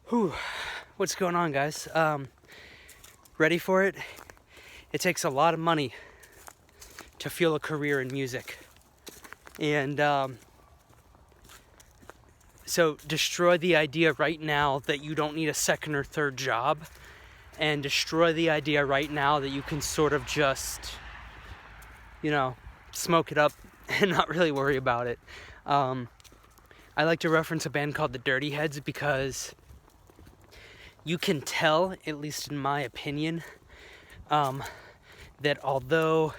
Whew, what's going on, guys? Ready for it? It takes a lot of money to fuel a career in music. And so destroy the idea right now that you don't need a second or third job, and destroy the idea right now that you can sort of just, smoke it up and not really worry about it. I like to reference a band called the Dirty Heads because you can tell, at least in my opinion, that although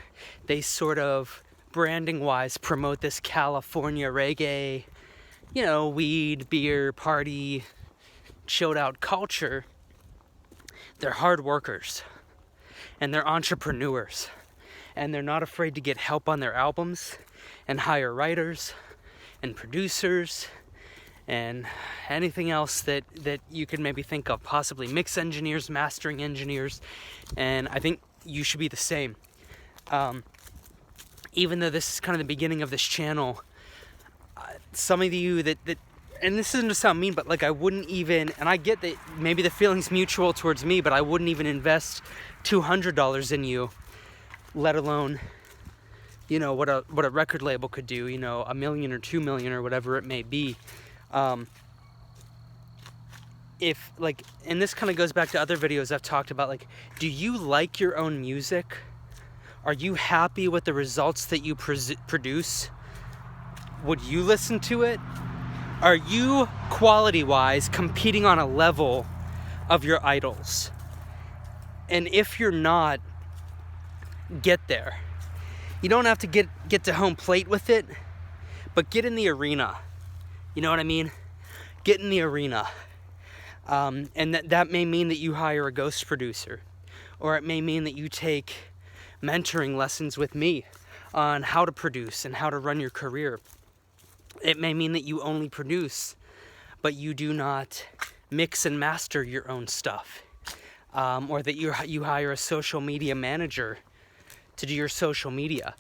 they sort of branding-wise promote this California reggae, weed, beer, party, chilled-out culture, they're hard workers and they're entrepreneurs, and they're not afraid to get help on their albums and hire writers and producers and anything else that you could maybe think of, possibly mix engineers, mastering engineers, and I think you should be the same. Even though this is kind of the beginning of this channel, some of you that and this isn't to sound mean, but like I wouldn't even, and I get that maybe the feeling's mutual towards me, but I wouldn't even invest $200 in you, let alone, what a record label could do, $1 million or $2 million or whatever it may be. If like, and this kind of goes back to other videos I've talked about, like, do you like your own music? Are you happy with the results that you produce? Would you listen to it? Are you quality-wise competing on a level of your idols? And if you're not, get there. You don't have to get to home plate with it, but get in the arena. You know what I mean? Get in the arena. And that may mean that you hire a ghost producer, or it may mean that you take mentoring lessons with me on how to produce and how to run your career. It may mean that you only produce, but you do not mix and master your own stuff, or that you hire a social media manager to do your social media.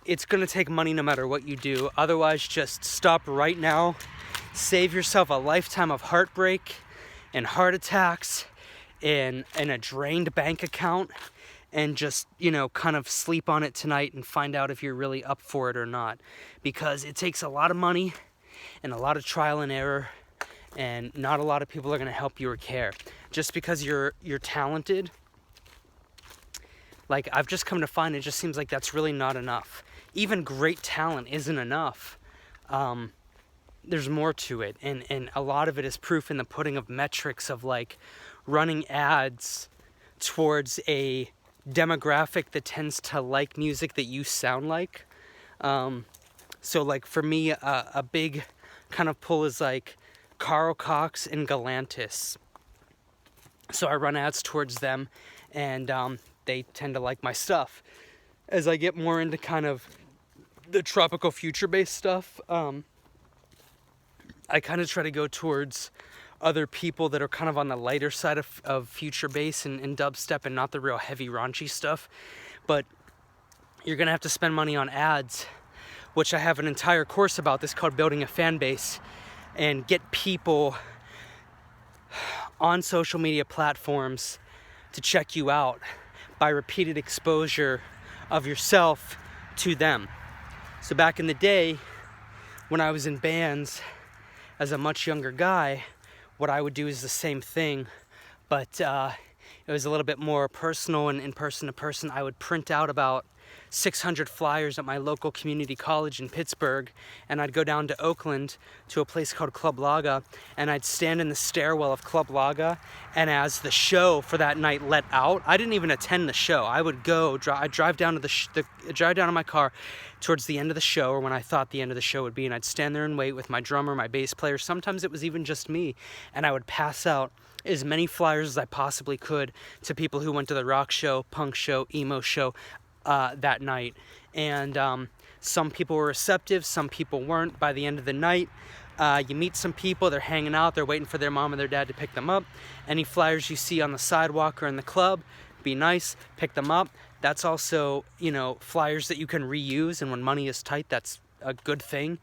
It's going to take money no matter what you do. Otherwise, just stop right now. Save yourself a lifetime of heartbreak and heart attacks and a drained bank account, and just, kind of sleep on it tonight and find out if you're really up for it or not. Because it takes a lot of money and a lot of trial and error, and not a lot of people are going to help you or care. Just because you're talented, like, I've just come to find, it just seems like that's really not enough. Even great talent isn't enough. There's more to it, and a lot of it is proof in the pudding of metrics of, like, running ads towards a demographic that tends to like music that you sound like. So, like, for me, a big kind of pull is, like, Carl Cox and Galantis. So I run ads towards them, and they tend to like my stuff. As I get more into kind of the tropical future-based stuff, I kind of try to go towards other people that are kind of on the lighter side of future bass and dubstep, and not the real heavy raunchy stuff. But you're going to have to spend money on ads, which I have an entire course about this called Building a Fan Base, and get people on social media platforms to check you out by repeated exposure of yourself to them. So back in the day, when I was in bands as a much younger guy, what I would do is the same thing, but it was a little bit more personal and in person to person. I would print out about 600 flyers at my local community college in Pittsburgh, and I'd go down to Oakland to a place called Club Laga, and I'd stand in the stairwell of Club Laga, and as the show for that night let out, I didn't even attend the show. I would go, I'd drive down to drive down in my car towards the end of the show, or when I thought the end of the show would be, and I'd stand there and wait with my drummer, my bass player. Sometimes it was even just me, and I would pass out as many flyers as I possibly could to people who went to the rock show, punk show, emo show that night. And some people were receptive, some people weren't. By the end of the night, you meet some people, they're hanging out, they're waiting for their mom and their dad to pick them up. Any flyers you see on the sidewalk or in the club, be nice, pick them up. That's also, flyers that you can reuse, and when money is tight, that's a good thing.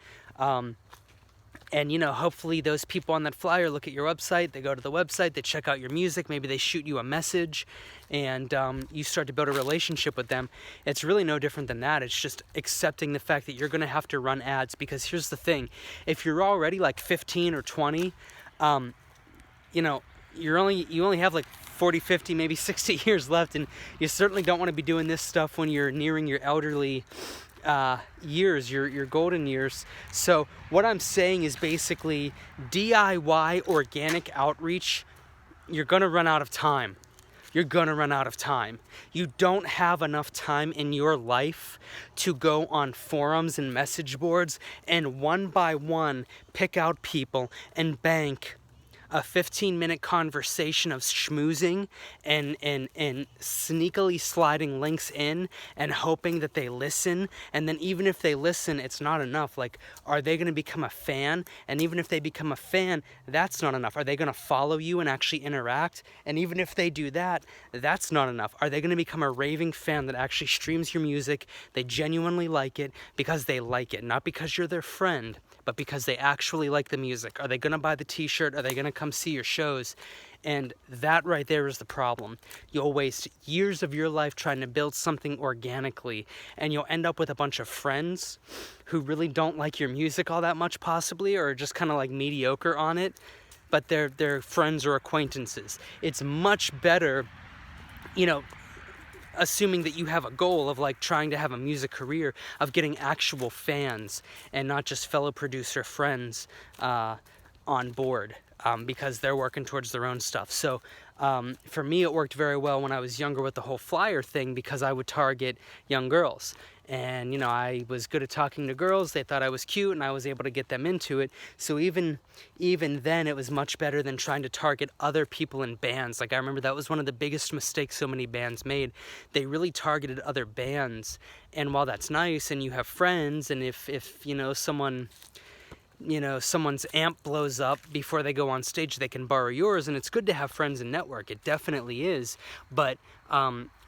And, you know, hopefully those people on that flyer look at your website, they go to the website, they check out your music, maybe they shoot you a message, and you start to build a relationship with them. It's really no different than that. It's just accepting the fact that you're going to have to run ads, because here's the thing. If you're already like 15 or 20, you know, you only have like 40, 50, maybe 60 years left, and you certainly don't want to be doing this stuff when you're nearing your elderly years, your golden years. So what I'm saying is basically DIY organic outreach, you're gonna run out of time. You're gonna run out of time. You don't have enough time in your life to go on forums and message boards and one by one pick out people and bank a 15-minute conversation of schmoozing and sneakily sliding links in and hoping that they listen. And then even if they listen, it's not enough. Like, are they going to become a fan? And even if they become a fan, that's not enough. Are they going to follow you and actually interact? And even if they do that, that's not enough. Are they going to become a raving fan that actually streams your music? They genuinely like it because they like it, not because you're their friend, but because they actually like the music. Are they going to buy the t-shirt? Are they going to come see your shows? And that right there is the problem. You'll waste years of your life trying to build something organically, and you'll end up with a bunch of friends who really don't like your music all that much, possibly, or just kind of like mediocre on it, but they're friends or acquaintances. It's much better, you know, assuming that you have a goal of like trying to have a music career, of getting actual fans and not just fellow producer friends on board, because they're working towards their own stuff. So for me, it worked very well when I was younger with the whole flyer thing, because I would target young girls. And, you know, I was good at talking to girls. They thought I was cute, and I was able to get them into it. So even then, it was much better than trying to target other people in bands. Like, I remember that was one of the biggest mistakes so many bands made. They really targeted other bands. And while that's nice, and you have friends, and if you know, someone's amp blows up before they go on stage, they can borrow yours, and it's good to have friends and network. It definitely is. But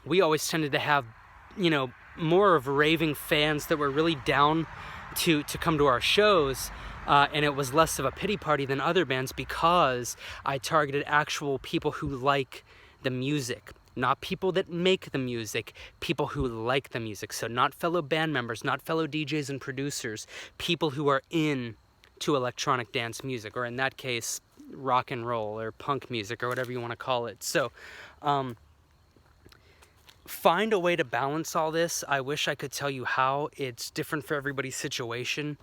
we always tended to have, you know, more of raving fans that were really down to come to our shows, and it was less of a pity party than other bands, because I targeted actual people who like the music, not people that make the music, people who like the music. So not fellow band members, not fellow DJs and producers, people who are in to electronic dance music, or in that case, rock and roll or punk music, or whatever you want to call it. So find a way to balance all this. I wish I could tell you how. It's different for everybody's situation.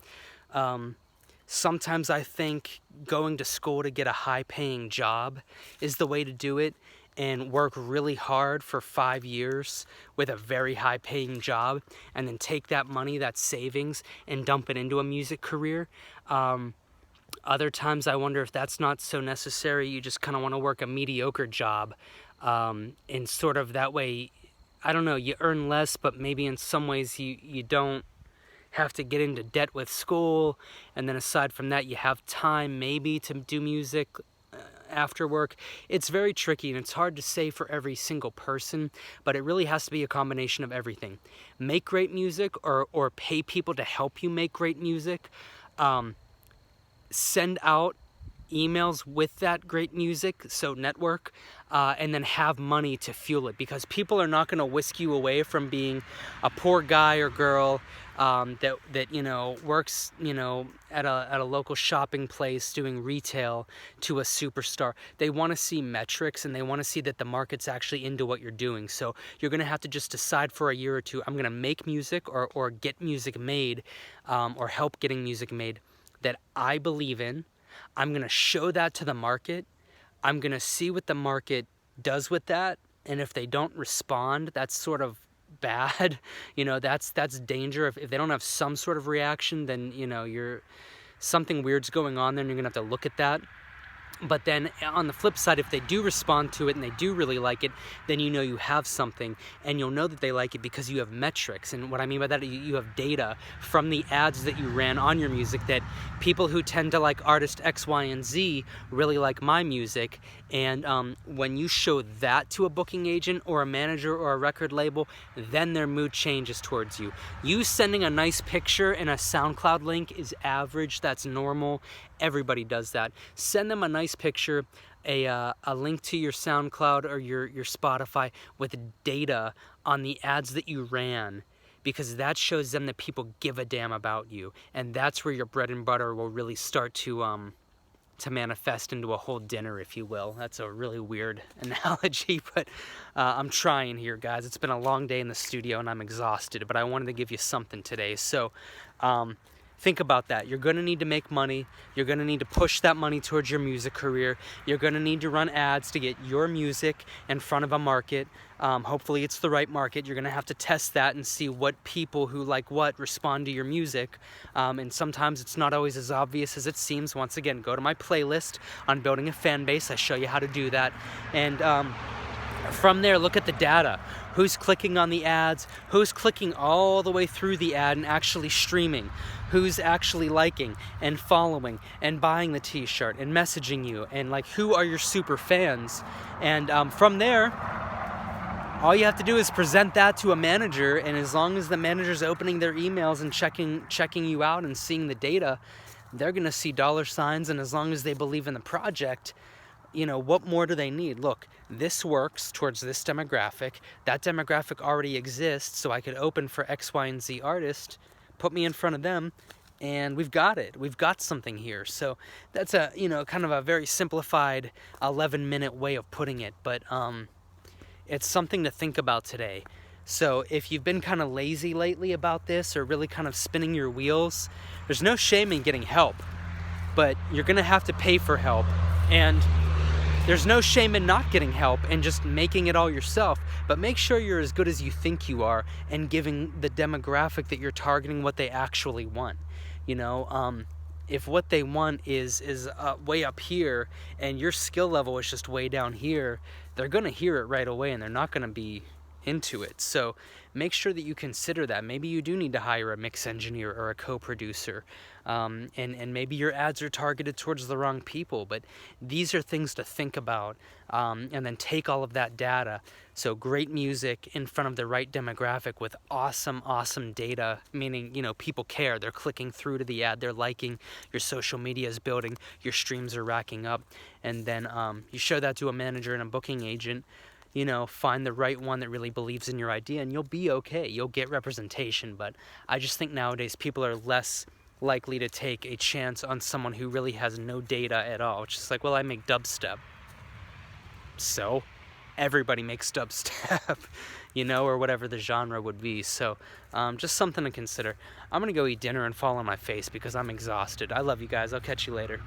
Sometimes I think going to school to get a high-paying job is the way to do it, and work really hard for 5 years with a very high-paying job, and then take that money, that savings, and dump it into a music career. Other times I wonder if that's not so necessary. You just kind of want to work a mediocre job, and sort of that way, I don't know, you earn less, but maybe in some ways you don't have to get into debt with school, and then aside from that, you have time maybe to do music after work. It's very tricky, and it's hard to say for every single person, but it really has to be a combination of everything. Make great music, or pay people to help you make great music. Send out emails with that great music, so network, and then have money to fuel it, because people are not going to whisk you away from being a poor guy or girl that you know, works, you know, at a local shopping place doing retail, to a superstar. They want to see metrics, and they want to see that the market's actually into what you're doing. So you're going to have to just decide for a year or two, I'm going to make music, or get music made, or help getting music made that I believe in. I'm going to show that to the market. I'm going to see what the market does with that. And if they don't respond, that's sort of bad. You know, that's danger. If they don't have some sort of reaction, then, you know, something weird's going on there, and you're going to have to look at that. But then on the flip side, if they do respond to it and they do really like it, then you know you have something, and you'll know that they like it because you have metrics. And what I mean by that, you have data from the ads that you ran on your music that people who tend to like artist X, Y, and Z really like my music. And when you show that to a booking agent or a manager or a record label, then their mood changes towards you. You sending a nice picture and a SoundCloud link is average, that's normal. Everybody does that. Send them a nice picture, a link to your SoundCloud or your Spotify with data on the ads that you ran, because that shows them that people give a damn about you, and that's where your bread and butter will really start to manifest into a whole dinner, if you will. That's a really weird analogy, but I'm trying here, guys. It's been a long day in the studio and I'm exhausted, but I wanted to give you something today. So think about that. You're going to need to make money. You're going to need to push that money towards your music career. You're going to need to run ads to get your music in front of a market. Hopefully it's the right market. You're going to have to test that and see what people who like what respond to your music. And sometimes it's not always as obvious as it seems. Once again, go to my playlist on building a fan base. I show you how to do that. And from there, look at the data. Who's clicking on the ads? Who's clicking all the way through the ad and actually streaming? Who's actually liking and following and buying the t-shirt and messaging you? And like, who are your super fans? And from there, all you have to do is present that to a manager, and as long as the manager's opening their emails and checking you out and seeing the data, they're gonna see dollar signs. And as long as they believe in the project, you know, what more do they need? Look, this works towards this demographic. That demographic already exists, so I could open for X, Y, and Z artist, put me in front of them, and we've got it. We've got something here. So that's a, you know, kind of a very simplified 11-minute way of putting it, but it's something to think about today. So if you've been kind of lazy lately about this, or really kind of spinning your wheels, there's no shame in getting help, but you're gonna have to pay for help. And there's no shame in not getting help and just making it all yourself, but make sure you're as good as you think you are and giving the demographic that you're targeting what they actually want. You know, if what they want is way up here and your skill level is just way down here, they're going to hear it right away and they're not going to be into it. So make sure that you consider that. Maybe you do need to hire a mix engineer or a co-producer, and maybe your ads are targeted towards the wrong people, but these are things to think about, and then take all of that data. So great music in front of the right demographic with awesome data, meaning, you know, people care, they're clicking through to the ad, they're liking, your social media is building, your streams are racking up, and then you show that to a manager and a booking agent. You know, find the right one that really believes in your idea, and you'll be okay. You'll get representation. But I just think nowadays people are less likely to take a chance on someone who really has no data at all. It's just like, well, I make dubstep. So everybody makes dubstep, you know, or whatever the genre would be. So just something to consider. I'm going to go eat dinner and fall on my face because I'm exhausted. I love you guys. I'll catch you later.